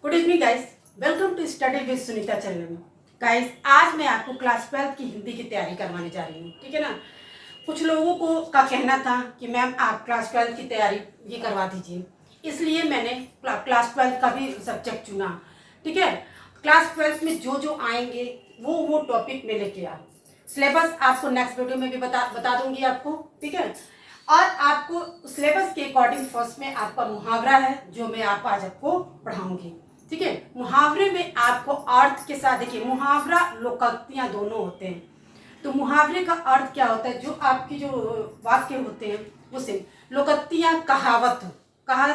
Good evening guys, welcome to study with Sunita channel में। Guys, आज मैं आपको क्लास 12 की हिंदी की तैयारी करवाने जा रही हूँ, ठीक है ना। कुछ लोगों को का कहना था कि मैम आप क्लास 12 की तैयारी ये करवा दीजिए, इसलिए मैंने क्लास 12 का भी सब्जेक्ट चुना, ठीक है। क्लास 12 में जो जो आएंगे वो टॉपिक में लेके आ। सिलेबस आपको नेक्स्ट वीडियो में भी बता दूंगी आपको, ठीक है। और आपको सिलेबस के अकॉर्डिंग फर्स्ट में आपका मुहावरा है जो मैं आज आपको पढ़ाऊंगी, ठीक है। मुहावरे में आपको अर्थ के साथ, देखिए मुहावरा लोकोक्तियां दोनों होते हैं। तो मुहावरे का अर्थ क्या होता है, जो आपकी जो वाक्य होते हैं उसे लोकोक्तियां कहावत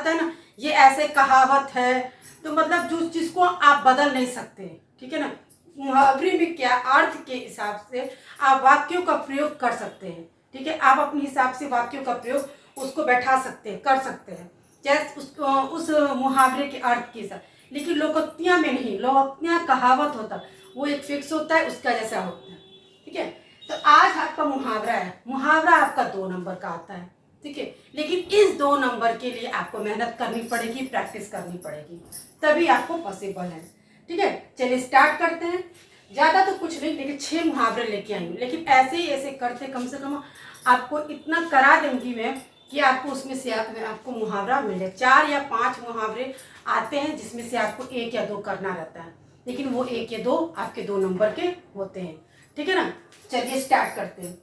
है ना, ये ऐसे कहावत है, तो मतलब जो जिसको आप बदल नहीं सकते, ठीक है ना। मुहावरे में क्या अर्थ के हिसाब से आप वाक्यों का प्रयोग कर सकते हैं, ठीक है। आप अपने हिसाब से वाक्यों का प्रयोग उसको बैठा सकते हैं, कर सकते हैं, जैसे उस मुहावरे के अर्थ के साथ। लेकिन लोकोक्तियां में नहीं, लोकोक्तियां कहावत होता, वो एक फिक्स होता है, उसका जैसा होता है, ठीक है। तो आज आपका मुहावरा है, मुहावरा आपका 2 नंबर का आता है, ठीक है। लेकिन इस 2 नंबर के लिए आपको मेहनत करनी पड़ेगी, प्रैक्टिस करनी पड़ेगी, तभी आपको पॉसिबल है, ठीक है। चलिए स्टार्ट करते हैं। ज़्यादा तो कुछ नहीं, लेकिन 6 मुहावरे लेके आएंगे, लेकिन ऐसे ही ऐसे करते कम से कम आपको इतना करा दूंगी मैं कि आपको उसमें से आपको मुहावरा मिल जाए। 4 या 5 मुहावरे आते हैं जिसमें से आपको 1 या 2 करना रहता है, लेकिन वो 1 या 2 आपके 2 नंबर के होते हैं, ठीक है ना। चलिए स्टार्ट करते हैं।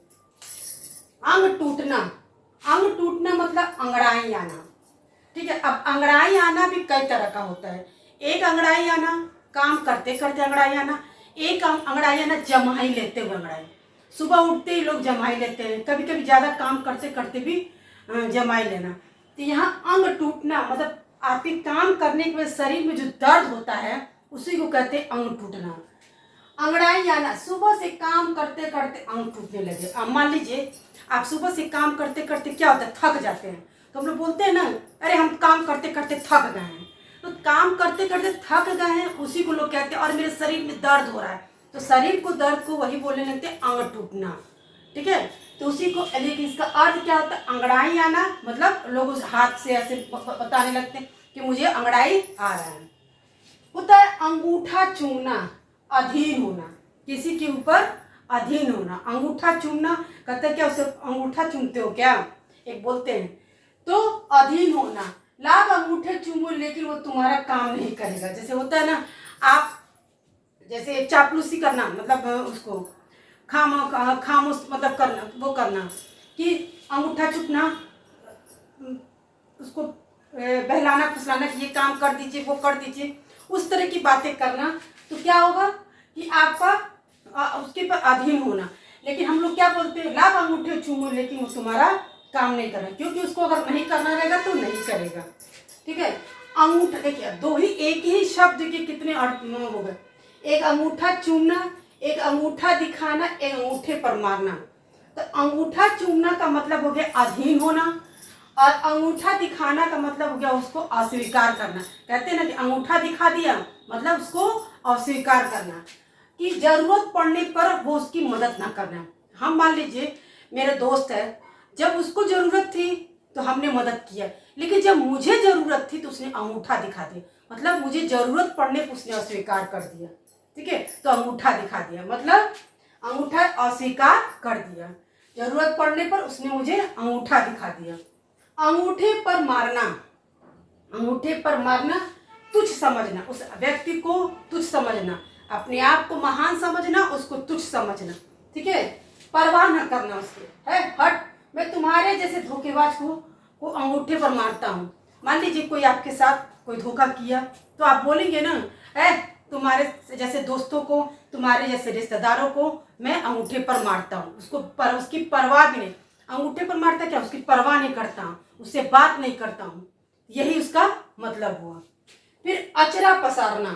अंग टूटना, अंग टूटना मतलब अंगड़ाई आना, ठीक है। अब अंगड़ाई आना भी कई तरह का होता है। एक अंगड़ाई आना काम करते करते अंगड़ाई आना, एक अंगड़ाई आना जमाई लेते हुए अंगड़ाई। सुबह उठते ही लोग जमाई लेते हैं, कभी कभी ज़्यादा काम करते करते भी जमाई लेना। तो यहाँ अंग टूटना मतलब आपके काम करने के बाद शरीर में जो दर्द होता है उसी को कहते हैं अंग टूटना। अंगड़ाई आना, सुबह से काम करते करते अंग टूटने लगे। अब मान लीजिए आप सुबह से काम करते करते क्या होता है, थक जाते हैं, तो हम लोग बोलते हैं ना, अरे हम काम करते करते थक गए हैं। तो काम करते करते थक गए हैं उसी को लोग कहते हैं, और मेरे शरीर में दर्द हो रहा है, तो शरीर को दर्द को वही बोलने लगते हैं अंग टूटना, ठीक है। तो उसी को, लेकिन इसका अर्थ क्या होता है, अंगड़ाई आना मतलब लोग उस हाथ से ऐसे बताने लगते हैं कि मुझे अंगड़ाई आ रहा है। होता है अंगूठा चूमना, अधीन होना, किसी के ऊपर अधीन होना। अंगूठा चूमना कहते हैं क्या, उसे अंगूठा चूमते हो क्या, एक बोलते हैं। तो अधीन होना, लाभ अंगूठे चूमो लेकिन वो तुम्हारा काम नहीं करेगा। जैसे होता है ना, आप जैसे चापलूसी करना मतलब उसको खामोश मतलब करना, वो करना कि अंगूठा चूमना, उसको बहलाना फुसलाना कि ये काम कर दीजिए, वो कर दीजिए, उस तरह की बातें करना। तो क्या होगा कि आपका उसके पर अधीन होना। लेकिन हम लोग क्या बोलते हैं, लाभ अंगूठे चूमो लेकिन वो तुम्हारा काम नहीं करना, क्योंकि उसको अगर नहीं करना रहेगा तो नहीं करेगा, ठीक है। अंगूठा, देखिए दो ही, एक ही शब्द के कितने अर्थ हो गए। एक अंगूठा चूमना, एक अंगूठा दिखाना, एक अंगूठे पर मारना। तो अंगूठा चूमना का मतलब हो गया अधीन होना, और अंगूठा दिखाना का मतलब हो गया उसको अस्वीकार करना। कहते हैं ना कि अंगूठा दिखा दिया मतलब उसको अस्वीकार करना, कि जरूरत पड़ने पर वो उसकी मदद ना करना। हम मान लीजिए मेरे दोस्त है, जब उसको जरूरत थी तो हमने मदद किया, लेकिन जब मुझे जरूरत थी तो उसने अंगूठा दिखा दिया, मतलब मुझे जरूरत पड़ने पर उसने अस्वीकार कर दिया, ठीक है। तो अंगूठा दिखा दिया मतलब अंगूठा अस्वीकार कर दिया, जरूरत पड़ने पर उसने मुझे अंगूठा दिखा दिया। अंगूठे पर मारना, अंगूठे पर मारना तुच्छ समझना, उस व्यक्ति को तुच्छ समझना, अपने आप को महान समझना, उसको तुच्छ समझना, ठीक है। परवाह न करना उसके, है हट, मैं तुम्हारे जैसे धोखेबाज को अंगूठे पर मारता हूँ। मान लीजिए कोई आपके साथ कोई धोखा किया तो आप बोलेंगे ना, है तुम्हारे जैसे दोस्तों को, तुम्हारे जैसे रिश्तेदारों को मैं अंगूठे पर मारता हूँ, उसकी परवाह भी नहीं। अंगूठे पर मारता क्या, उसकी परवाह नहीं करता हूँ, उससे बात नहीं करता हूँ, यही उसका मतलब हुआ। फिर अचरा पसारना,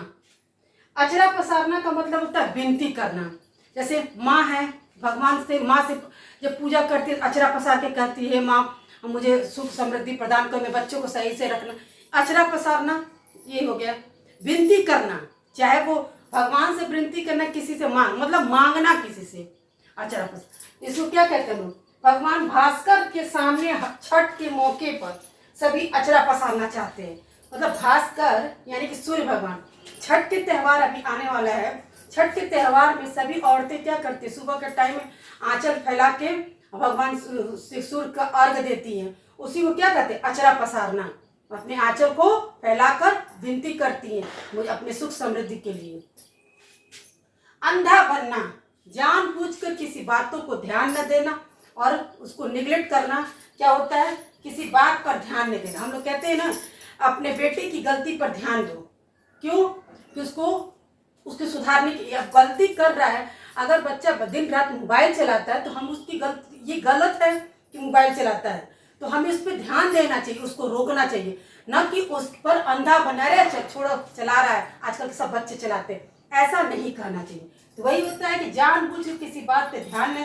अचरा पसारना का मतलब होता है विनती करना। जैसे माँ है, भगवान से, माँ से जब पूजा करती है अचरा पसार के कहती है, माँ मुझे सुख समृद्धि प्रदान कर, मैं बच्चों को सही से रखना। अचरा पसारना ये हो गया। विनती करना, चाहे वो भगवान से विनती करना, किसी से मतलब मांगना किसी से, अचरा पसार। इसको क्या कहते हैं लोग, भगवान भास्कर के सामने छठ के मौके पर सभी अचरा पसारना चाहते हैं, मतलब भास्कर यानी कि सूर्य भगवान। छठ के त्यौहार अभी आने वाला है। छठ के त्यौहार में सभी औरतें क्या करती है, सुबह के टाइम में आंचल फैला के भगवान सूर्य का अर्घ देती हैं। उसी को क्या कहते हैं, अचरा पसारना। अपने आंचल को फैलाकर विनती करती हैं मुझे अपने सुख समृद्धि के लिए। अंधा बनना, जानबूझकर किसी बातों को ध्यान न देना और उसको निगलेक्ट करना। क्या होता है, किसी बात पर ध्यान नहीं देना। हम लोग कहते हैं ना, अपने बेटे की गलती पर ध्यान दो। क्यों कि उसके सुधारने की, अब गलती कर रहा है, अगर बच्चा दिन रात मोबाइल चलाता है तो हम उसकी गलती, ये गलत है कि मोबाइल चलाता है, तो हमें उस पर ध्यान देना चाहिए, उसको रोकना चाहिए, न कि उस पर अंधा बना रहे, छोड़ो चला रहा है, आजकल के सब बच्चे चलाते हैं, ऐसा नहीं करना चाहिए। तो वही होता है कि जानबूझ के किसी बात पे ध्यान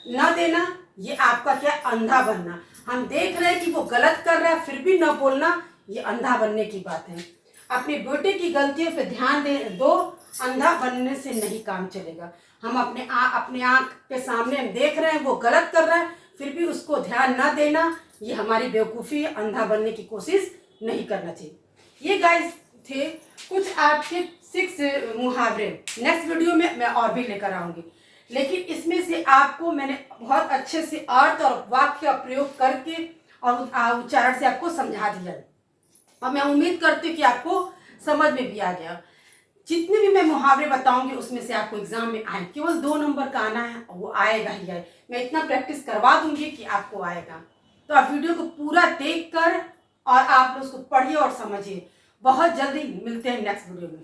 न देना, ये आपका क्या, अंधा बनना। हम देख रहे हैं कि वो गलत कर रहा है फिर भी न बोलना, ये अंधा बनने की बात है। अपने बेटे की गलतियों पे ध्यान दो, अंधा बनने से नहीं काम चलेगा। हम अपने आँख के सामने हम देख रहे हैं वो गलत कर रहा है फिर भी उसको ध्यान न देना, ये हमारी बेवकूफ़ी है। अंधा बनने की कोशिश नहीं करना चाहिए। ये गाइस थे कुछ आपके 6 मुहावरे। नेक्स्ट वीडियो में मैं और भी लेकर आऊँगी, लेकिन इसमें से आपको मैंने बहुत अच्छे से अर्थ और वाक्य का प्रयोग करके और उच्चारण से आपको समझा दिया, और मैं उम्मीद करती हूँ कि आपको समझ में भी आ गया। जितने भी मैं मुहावरे बताऊंगी उसमें से आपको एग्जाम में आए, केवल 2 नंबर का आना है, वो आएगा ही आए। मैं इतना प्रैक्टिस करवा दूंगी कि आपको आएगा। तो आप वीडियो को पूरा देखकर और आप उसको पढ़िए और समझिए। बहुत जल्दी मिलते हैं नेक्स्ट वीडियो में।